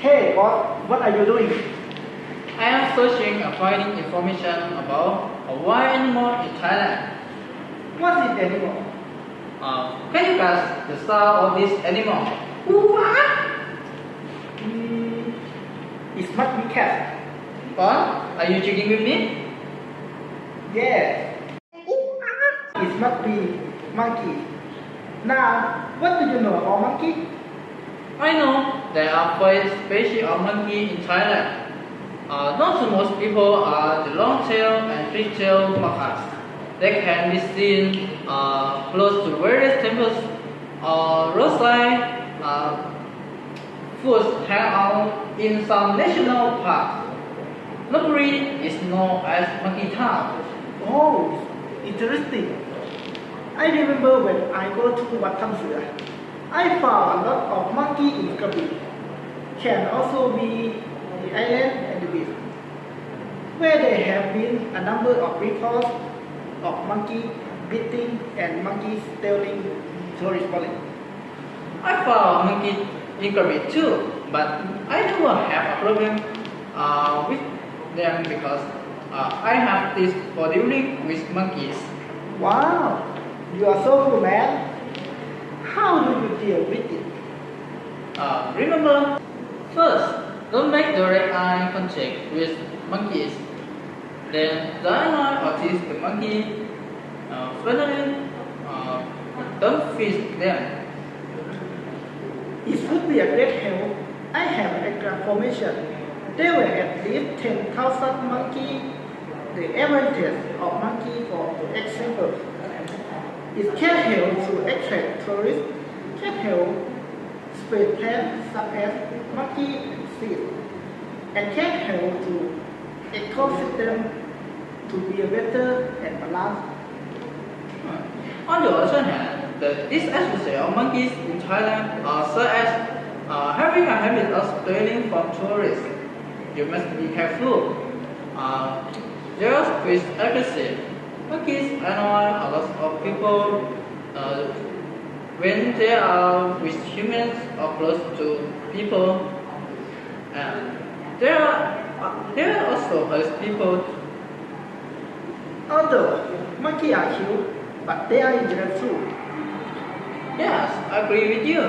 Hey, boss, what are you doing? I am searching and finding information about a wild animal in Thailand. What is animal? Can you guess the style of this animal? What? It must be cat. What? Are you checking with me? Yes. It must be monkey. Now, what do you know about monkey? I know there are 5 species of monkey in Thailand. Not so most people are the long-tailed and three-tailed macaques. They can be seen close to various temples or roadside foods hang out in some national parks. Locally, it's known as Monkey Town. Oh, interesting. I remember when I go to Wat Tham Sua, I found a lot of monkey in Krabi. Can also be the island and the beach, where there have been a number of reports of monkey beating and monkeys stealing tourist money. I found monkey in Krabi too, but I never have a problem with them because I have this body link with monkeys. Wow, you are so cool, man. How do you deal with it? Remember, first, don't make direct eye contact with monkeys. Then dialogue or tease the monkey. Finally, don't feed them. It would be a great help. I have extra information. There were at least 10,000 monkeys. The average of monkey, for example, it can help to attract tourists, can help spread plants such as monkey seed, and can help to ecosystem to be a better and balanced. On the other hand, the disadvantages of monkeys in Thailand are such as having a habit of stealing from tourists. You must be careful. They are quite aggressive. Monkeys annoy a lot of people when they are with humans or close to people, and they also hurt people. Although monkeys are cute, but they are dangerous too. Yes, I agree with you.